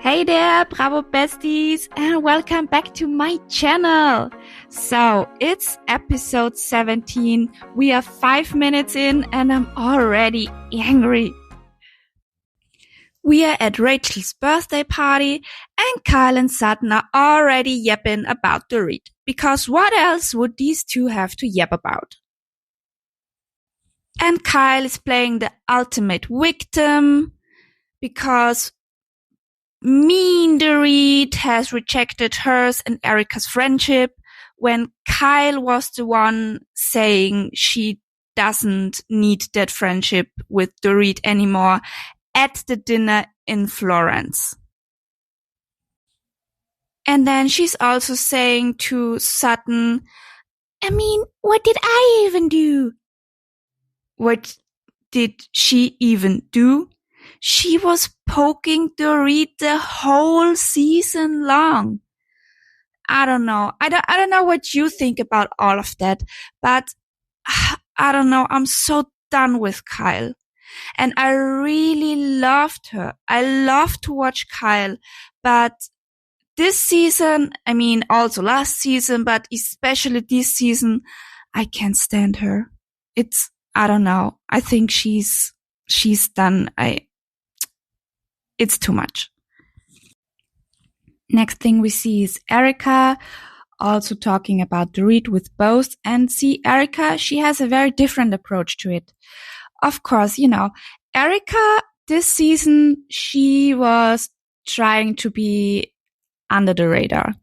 Hey there, Bravo besties, and welcome back to my channel. So, it's episode 17. We are 5 minutes in and I'm already angry. We are at Rachel's birthday party and Kyle and Sutton are already yapping about Dorit. Because what else would these two have to yap about? And Kyle is playing the ultimate victim because mean Dorit has rejected hers and Erika's friendship when Kyle was the one saying she doesn't need that friendship with Dorit anymore at the dinner in Florence. And then she's also saying to Sutton, I mean, what did I even do? What did she even do? She was poking Dorit the whole season long. I don't know. I don't know what you think about all of that, but I don't know. I'm so done with Kyle. And I really loved her. I love to watch Kyle, but this season, I mean also last season, but especially this season, I can't stand her. I don't know. I think she's done. It's too much. Next thing we see is Erika also talking about Dorit with both, and see Erika, she has a very different approach to it. Of course, Erika this season, she was trying to be under the radar.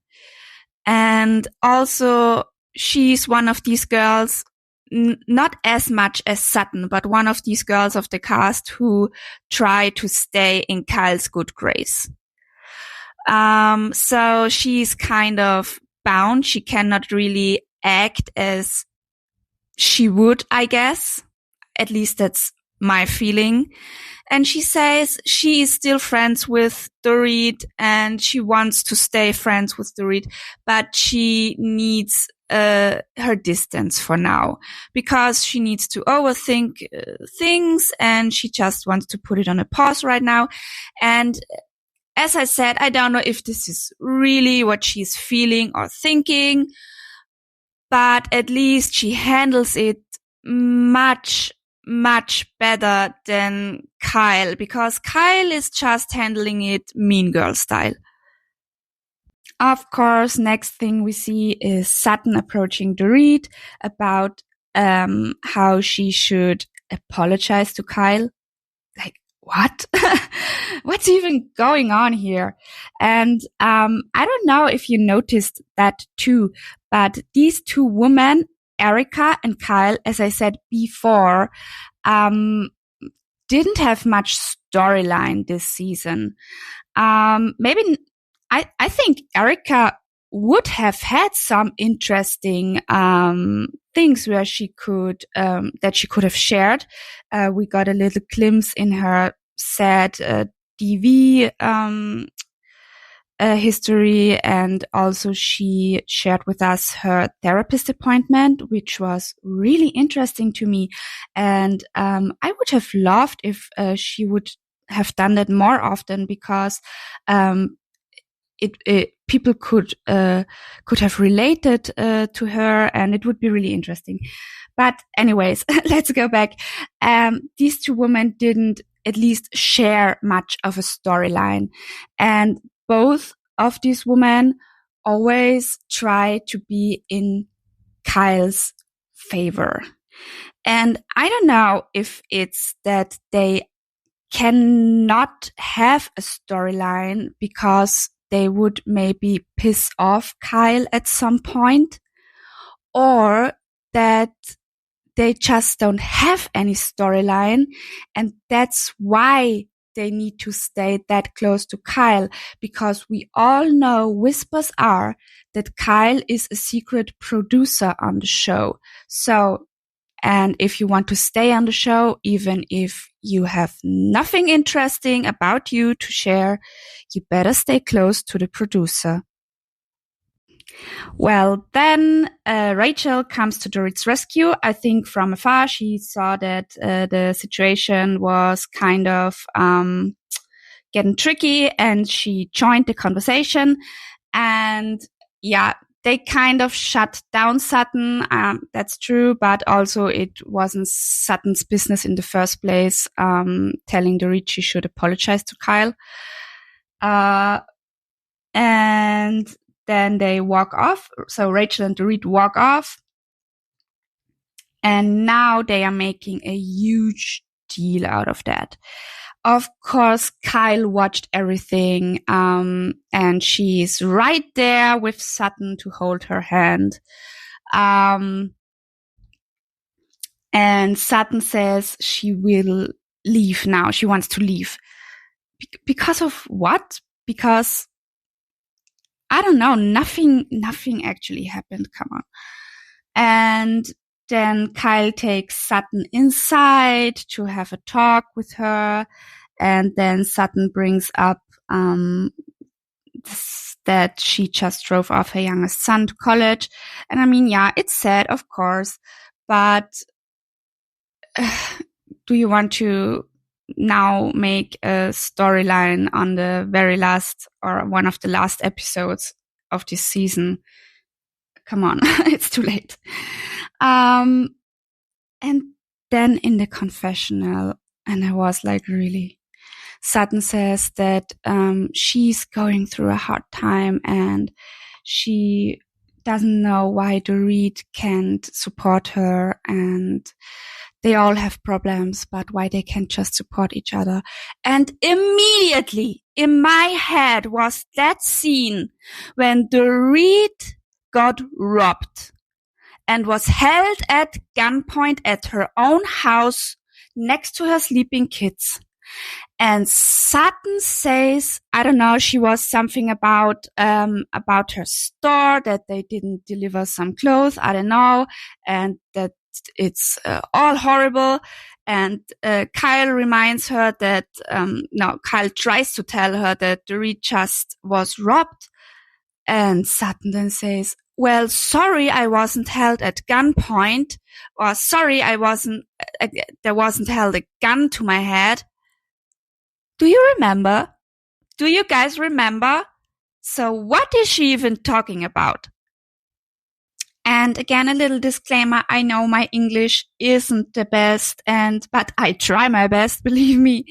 And also she's one of these girls, not as much as Sutton, but one of these girls of the cast who try to stay in Kyle's good grace. So she's kind of bound. She cannot really act as she would, I guess. At least that's my feeling. And she says she is still friends with Dorit and she wants to stay friends with Dorit, but she needs her distance for now because she needs to overthink things and she just wants to put it on a pause right now. And as I said, I don't know if this is really what she's feeling or thinking, but at least she handles it much better than Kyle, because Kyle is just handling it mean girl style. Of course, next thing we see is Sutton approaching Dorit about how she should apologize to Kyle. Like, what? What's even going on here? And I don't know if you noticed that too, but these two women, Erika and Kyle, as I said before, didn't have much storyline this season. Maybe I think Erika would have had some interesting things where she could that she could have shared. We got a little glimpse in her sad DV history, and also she shared with us her therapist appointment, which was really interesting to me. And I would have loved if she would have done that more often, because people could have related to her, and it would be really interesting. But anyways, let's go back. These two women didn't at least share much of a storyline, and both of these women always try to be in Kyle's favor. And I don't know if it's that they cannot have a storyline because they would maybe piss off Kyle at some point, or that they just don't have any storyline, and that's why they need to stay that close to Kyle, because we all know whispers are that Kyle is a secret producer on the show. So, and if you want to stay on the show, even if you have nothing interesting about you to share, you better stay close to the producer. Well, then Rachel comes to Dorit's rescue. I think from afar she saw that the situation was kind of getting tricky, and she joined the conversation. And yeah, they kind of shut down Sutton. That's true, but also it wasn't Sutton's business in the first place, telling Dorit she should apologize to Kyle. And then they walk off. So Rachel and Dorit walk off. And now they are making a huge deal out of that. Of course, Kyle watched everything, and she's right there with Sutton to hold her hand. And Sutton says she will leave now. She wants to leave. Because of what? Because, I don't know, nothing actually happened. Come on. And then Kyle takes Sutton inside to have a talk with her. And then Sutton brings up that she just drove off her youngest son to college. And I mean, yeah, it's sad, of course. But do you want to now make a storyline on the very last or one of the last episodes of this season? Come on, it's too late. And then in the confessional, and I was like, really? Sutton says that she's going through a hard time and she doesn't know why Dorit can't support her, and they all have problems, but why they can't just support each other. And immediately in my head was that scene when Dorit got robbed and was held at gunpoint at her own house next to her sleeping kids. And Sutton says, I don't know, she was something about her store, that they didn't deliver some clothes, I don't know, and that it's all horrible. And Kyle reminds her that, Kyle tries to tell her that Dorit just was robbed. And Sutton then says, well, sorry, I wasn't held at gunpoint, or sorry, there wasn't held a gun to my head. Do you remember? Do you guys remember? So what is she even talking about? And again, a little disclaimer. I know my English isn't the best, but I try my best, believe me.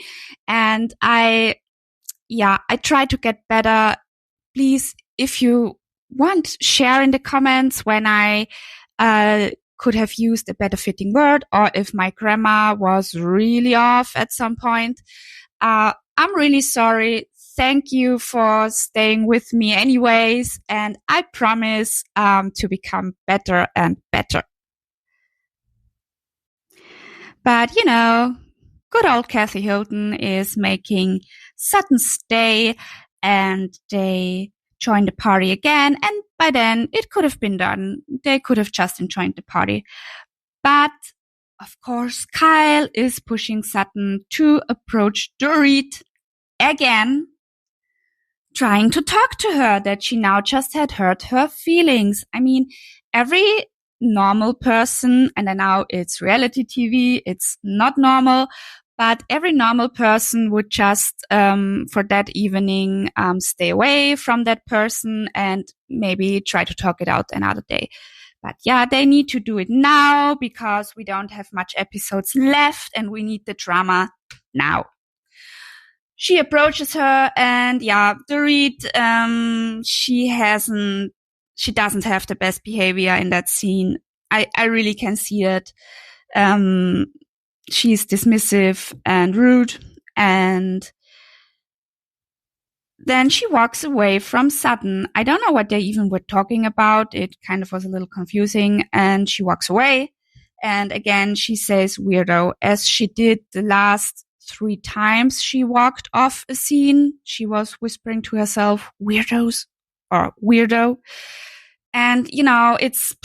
And I try to get better. Please, if you want, share in the comments when I could have used a better fitting word, or if my grammar was really off at some point. I'm really sorry. Thank you for staying with me anyways. And I promise to become better and better. But, good old Kathy Hilton is making Sutton stay, and they join the party again. And by then it could have been done. They could have just joined the party. But of course, Kyle is pushing Sutton to approach Dorit again, trying to talk to her that she now just had hurt her feelings. I mean, every normal person, and I know it's reality TV, it's not normal, but every normal person would just, for that evening, stay away from that person and maybe try to talk it out another day. But yeah, they need to do it now because we don't have much episodes left and we need the drama now. She approaches her, and Dorit, she doesn't have the best behavior in that scene. I really can see it. She's dismissive and rude, and then she walks away from Sutton. I don't know what they even were talking about. It kind of was a little confusing, and she walks away. And again, she says weirdo, as she did the last 3 times she walked off a scene. She was whispering to herself, weirdos or weirdo. And, it's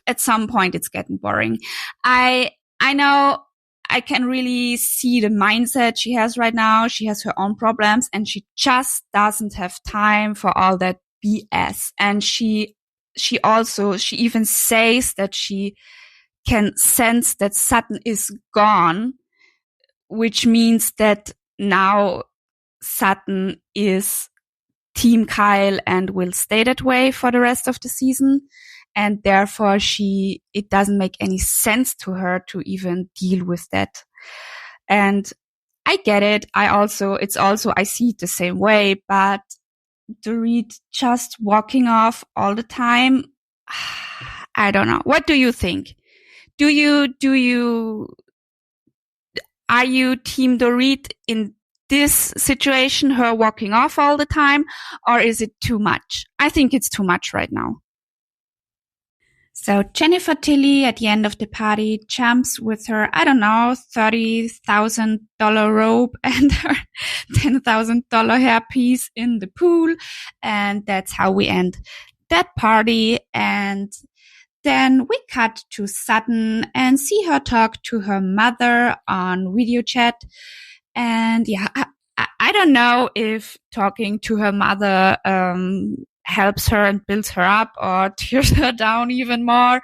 at some point it's getting boring. I know I can really see the mindset she has right now. She has her own problems and she just doesn't have time for all that BS. And she even says that she can sense that Sutton is gone, which means that now Sutton is Team Kyle and will stay that way for the rest of the season. And therefore it doesn't make any sense to her to even deal with that. And I get it. I see it the same way, but Dorit just walking off all the time. I don't know. What do you think? Are you Team Dorit in this situation, her walking off all the time, or is it too much? I think it's too much right now. So Jennifer Tilly at the end of the party jumps with her, I don't know, $30,000 robe and her $10,000 hairpiece in the pool. And that's how we end that party. And then we cut to Sutton and see her talk to her mother on video chat. And yeah, I don't know if talking to her mother helps her and builds her up or tears her down even more.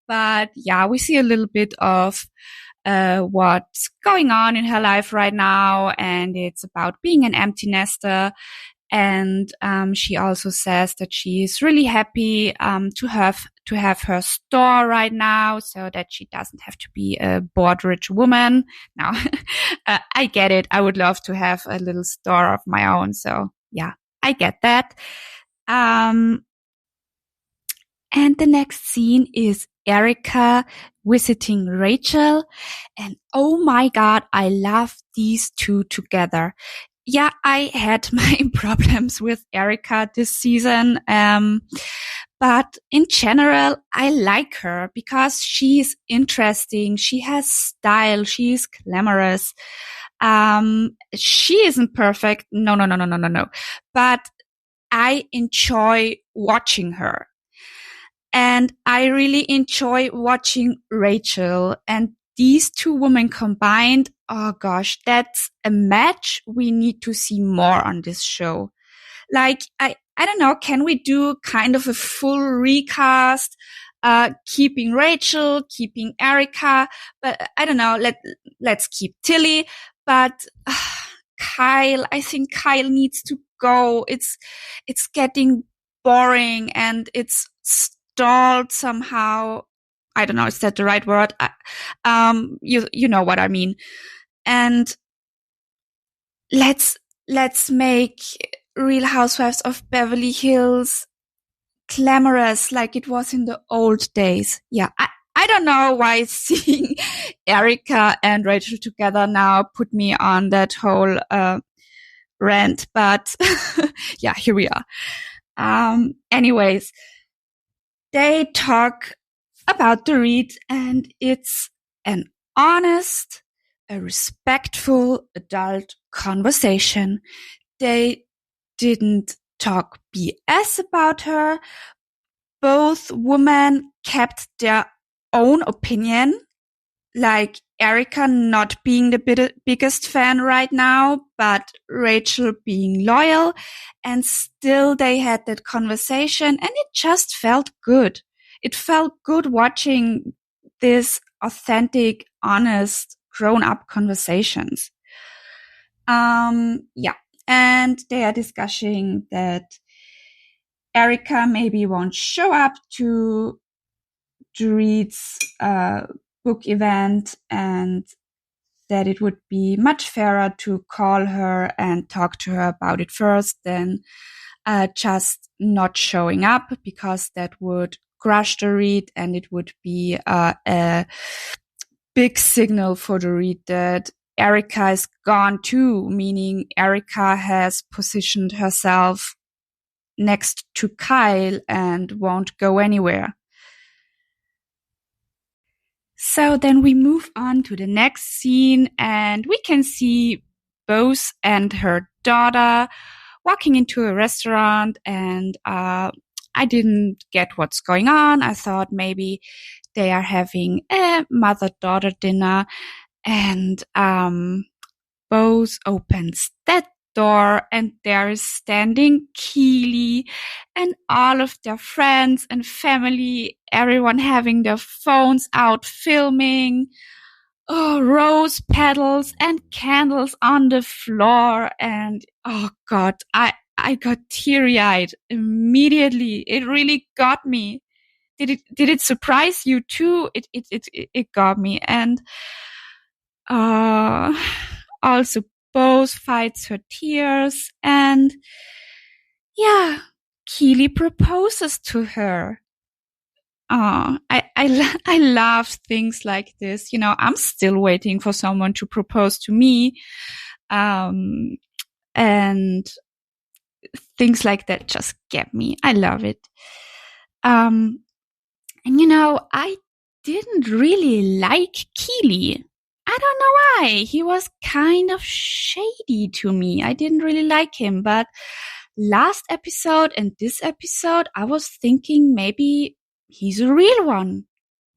But yeah, we see a little bit of what's going on in her life right now. And it's about being an empty nester. And she also says that she is really happy to have her store right now, so that she doesn't have to be a bored rich woman. Now, I get it. I would love to have a little store of my own. So yeah, I get that. And the next scene is Erika visiting Rachel. And oh my God, I love these two together. Yeah, I had my problems with Erika this season. But in general, I like her because she's interesting. She has style. She's glamorous. She isn't perfect. No. But I enjoy watching her. And I really enjoy watching Rachel, and these two women combined. Oh gosh, that's a match we need to see more on this show. Like, I don't know, can we do kind of a full recast, keeping Rachel, keeping Erika, but I don't know, let's keep Tilly, but Kyle, I think Kyle needs to go. It's getting boring and it's stalled somehow. I don't know, is that the right word? You know what I mean. And let's make Real Housewives of Beverly Hills glamorous like it was in the old days. Yeah, I don't know why seeing Erika and Rachel together now put me on that whole rant, but yeah, here we are. Anyways, they talk about Dorit, and it's an honest, a respectful adult conversation. They didn't talk BS about her. Both women kept their own opinion, like Erika not being the biggest fan right now, but Rachel being loyal, and still they had that conversation, and it just felt good. It felt good watching this authentic, honest, grown-up conversations. Yeah. And they are discussing that Erika maybe won't show up to Dorit's book event, and that it would be much fairer to call her and talk to her about it first than just not showing up, because that would crush Dorit, and it would be a big signal for Dorit that Erika is gone too, meaning Erika has positioned herself next to Kyle and won't go anywhere. So then we move on to the next scene, and we can see Bose and her daughter walking into a restaurant, and I didn't get what's going on. I thought maybe they are having a mother-daughter dinner, and Bose opens that door, and there is standing Keely and all of their friends and family, everyone having their phones out filming. Oh, rose petals and candles on the floor, and oh God, I got teary-eyed immediately. It really got me. Did it surprise you too? It got me. And, also both fights her tears, and yeah, Keely proposes to her. I love things like this. You know, I'm still waiting for someone to propose to me. And things like that just get me. I love it. And you know, I didn't really like Keely. I don't know why. He was kind of shady to me. I didn't really like him, but last episode and this episode, I was thinking maybe he's a real one.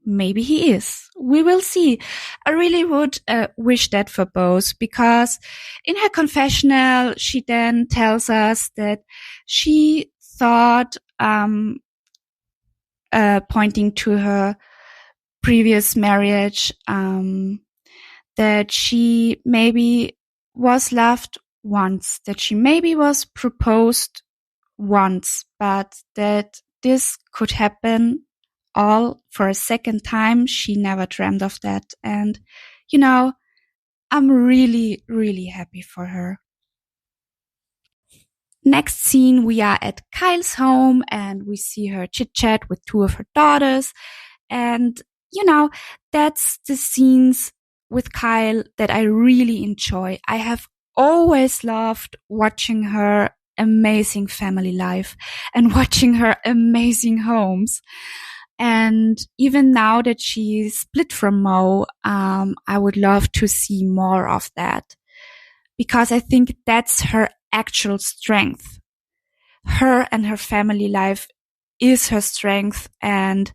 Maybe he is. We will see. I really would wish that for both, because in her confessional, she then tells us that she thought, pointing to her previous marriage, that she maybe was loved once, that she maybe was proposed once, but that this could happen all for a second time. She never dreamt of that. And, you know, I'm really, really happy for her. Next scene, we are at Kyle's home and we see her chit chat with two of her daughters. And, you know, that's the scenes with Kyle that I really enjoy. I have always loved watching her amazing family life and watching her amazing homes. And even now that she's split from Mo, I would love to see more of that, because I think that's her actual strength. Her and her family life is her strength. And,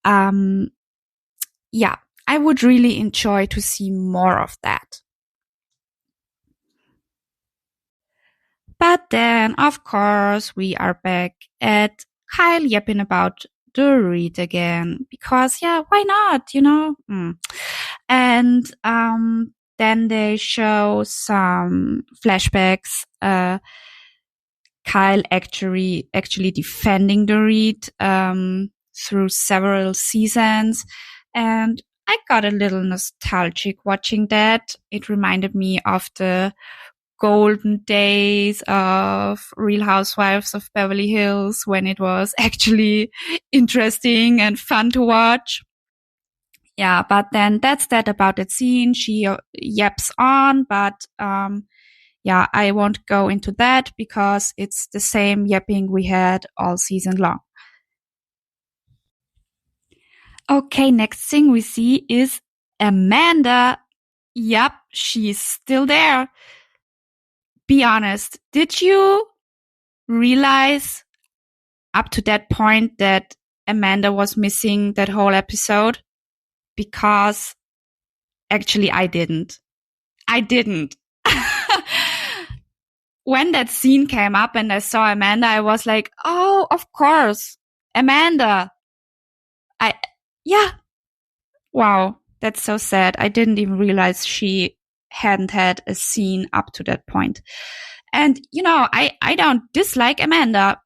yeah, I would really enjoy to see more of that. But then, of course, we are back at Kyle yapping about Dorit again, because yeah, why not, you know? And then they show some flashbacks, Kyle actually defending Dorit through several seasons, and I got a little nostalgic watching that. It reminded me of the golden days of Real Housewives of Beverly Hills, when it was actually interesting and fun to watch. Yeah, but then that's that about that scene. She yaps on, but yeah, I won't go into that because it's the same yapping we had all season long. Okay, next thing we see is Amanda. Yep, she's still there. Be honest, did you realize up to that point that Amanda was missing that whole episode? Because actually I didn't. When that scene came up and I saw Amanda, I was like, oh, of course, Amanda. Yeah. Wow, that's so sad. I didn't even realize she hadn't had a scene up to that point. And, you know, I don't dislike Amanda.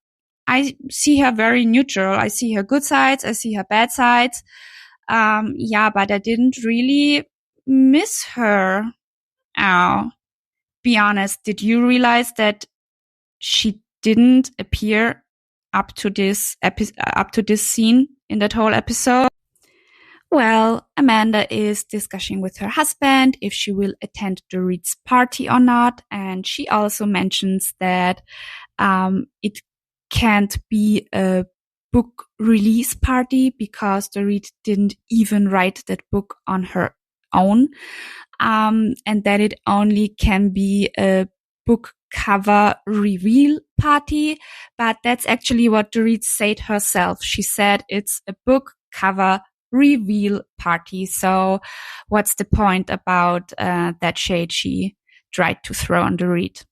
I see her very neutral. I see her good sides. I see her bad sides. Yeah, but I didn't really miss her. Oh, be honest. Did you realize that she didn't appear up to this scene in that whole episode? Well, Amanda is discussing with her husband if she will attend Dorit's party or not. And she also mentions that it can't be a book release party because Dorit didn't even write that book on her own. And that it only can be a book cover reveal party. But that's actually what Dorit said herself. She said it's a book cover reveal party. So what's the point about that shade she tried to throw on Dorit?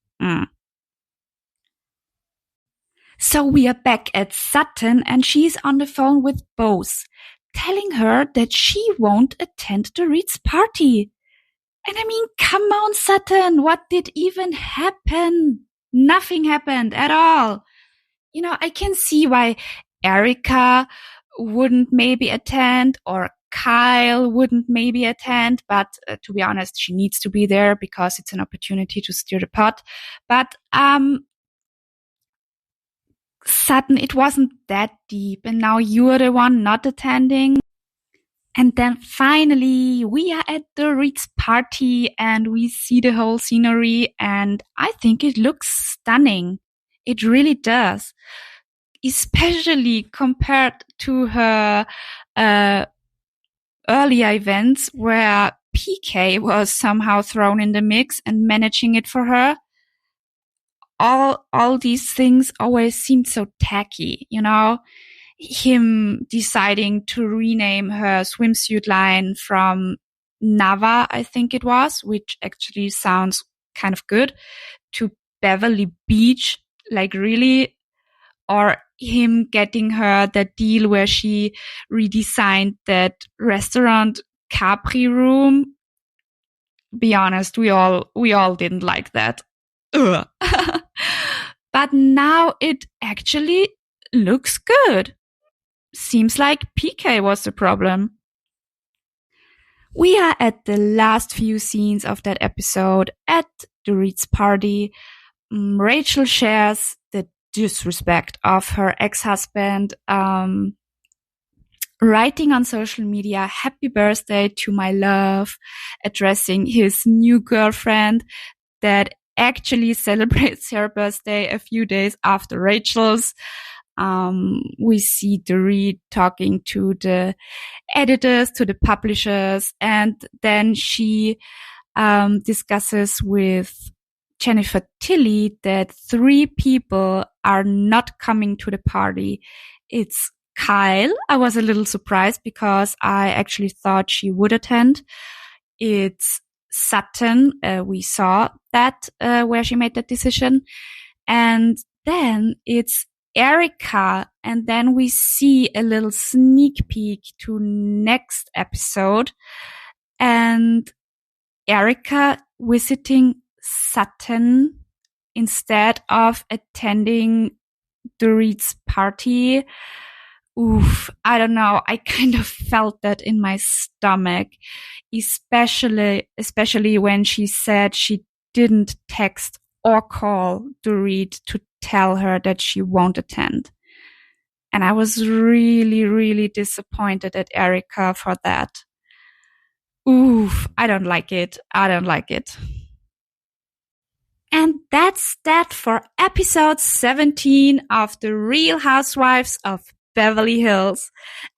So we are back at Sutton and she's on the phone with Bose, telling her that she won't attend Dorit's party. And I mean, come on, Sutton, what did even happen? Nothing happened at all. You know, I can see why Erika wouldn't maybe attend or Kyle wouldn't maybe attend, but to be honest, she needs to be there because it's an opportunity to stir the pot. But Sutton, it wasn't that deep, and now you're the one not attending. And then finally, we are at Dorit's party and we see the whole scenery, and I think it looks stunning. It really does. Especially compared to her earlier events where PK was somehow thrown in the mix and managing it for her. All these things always seemed so tacky, you know? Him deciding to rename her swimsuit line from Nava, I think it was, which actually sounds kind of good, to Beverly Beach. Like, really? Or him getting her that deal where she redesigned that restaurant Capri room. Be honest, we all didn't like that. But now it actually looks good. Seems like PK was the problem. We are at the last few scenes of that episode at Dorit's party. Rachel shares the disrespect of her ex-husband, writing on social media, "Happy birthday to my love," addressing his new girlfriend that actually celebrates her birthday a few days after Rachel's. We see Dorit talking to the editors, to the publishers, and then she discusses with Jennifer Tilly that 3 people are not coming to the party. It's Kyle. I was a little surprised because I actually thought she would attend. It's Sutton. We saw that where she made that decision. And then it's Erika. And then we see a little sneak peek to next episode. And Erika visiting Sutton instead of attending Dorit's party. Oof, I don't know. I kind of felt that in my stomach, especially when she said she didn't text or call Dorit to tell her that she won't attend. And I was really, really disappointed at Erika for that. Oof, I don't like it. I don't like it. And that's that for episode 17 of The Real Housewives of Beverly Hills.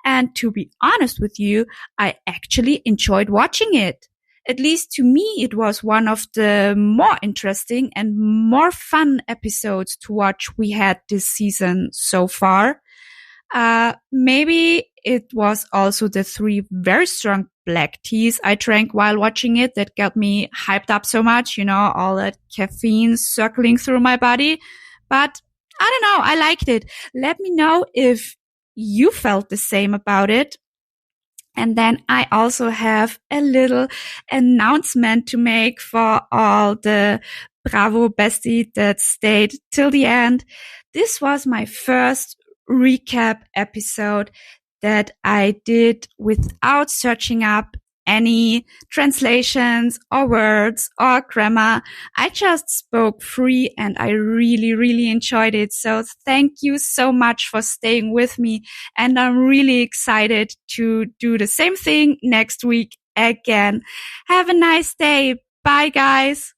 And to be honest with you, I actually enjoyed watching it. At least to me, it was one of the more interesting and more fun episodes to watch we had this season so far. Maybe it was also the 3 very strong black teas I drank while watching it that got me hyped up so much, you know, all that caffeine circling through my body. But I don't know, I liked it. Let me know if you felt the same about it. And then I also have a little announcement to make for all the Bravo besties that stayed till the end. This was my first recap episode that I did without searching up any translations or words or grammar. I just spoke free and I really, really enjoyed it. So thank you so much for staying with me. And I'm really excited to do the same thing next week again. Have a nice day. Bye, guys.